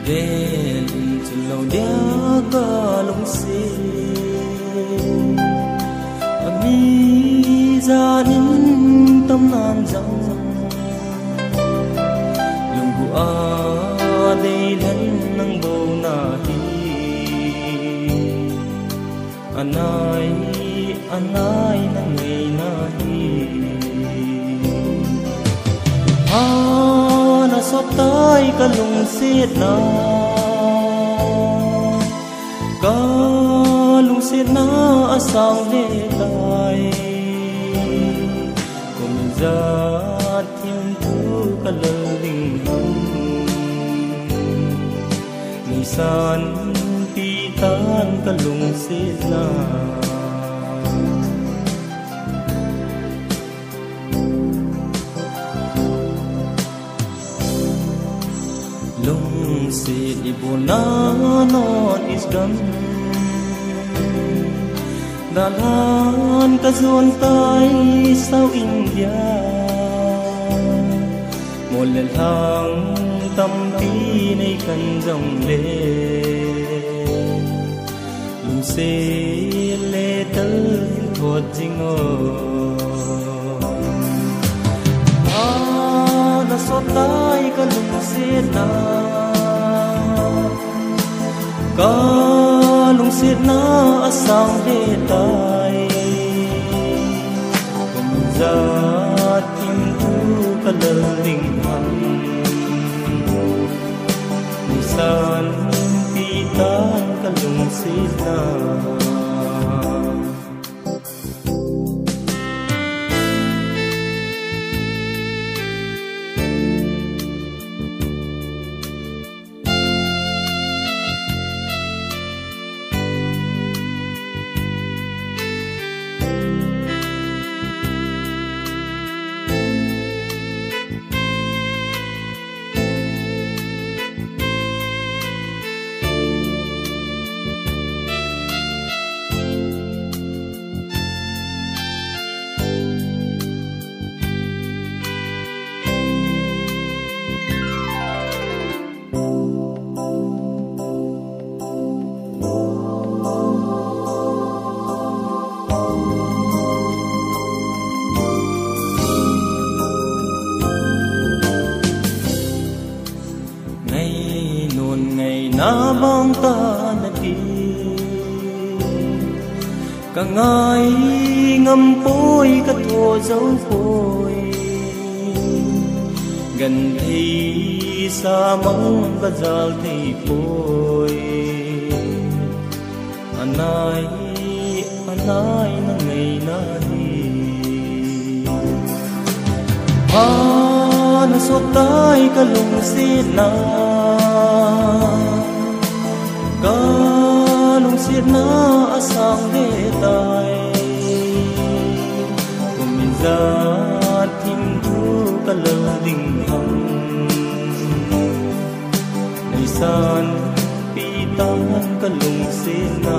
đen từ lâu đĩa có lung xì mi ra nín tâm nan rằng lung bu a đây lần nang bầu na hi anai nang ngày na hi na so tai ka lung sit na ka lung sit na asang le tai kum za thiên thu ka lơ ding hum ni san pi tan ka lung sit na lung sit ibuna non is done dalan ka zon tai sao India một lần thang tâm tí nay cần dòng lệ lung sit lệ tơ thuột dinh na so tai ka lung sit na ka lung sit na asang de tai kum za tim thu ka lơ ding hum ni san pi tan ka lung sit na na bong ta na đi cả ngày ngâm bôi cả thua dấu phôi gần thì xa mong và gial thì phôi anai na ngày na đi na so tai ka lung sit na ka lung sit na asang de tai kum min za tim thu ka lơ ding hum nei san pi tan ka lung sit na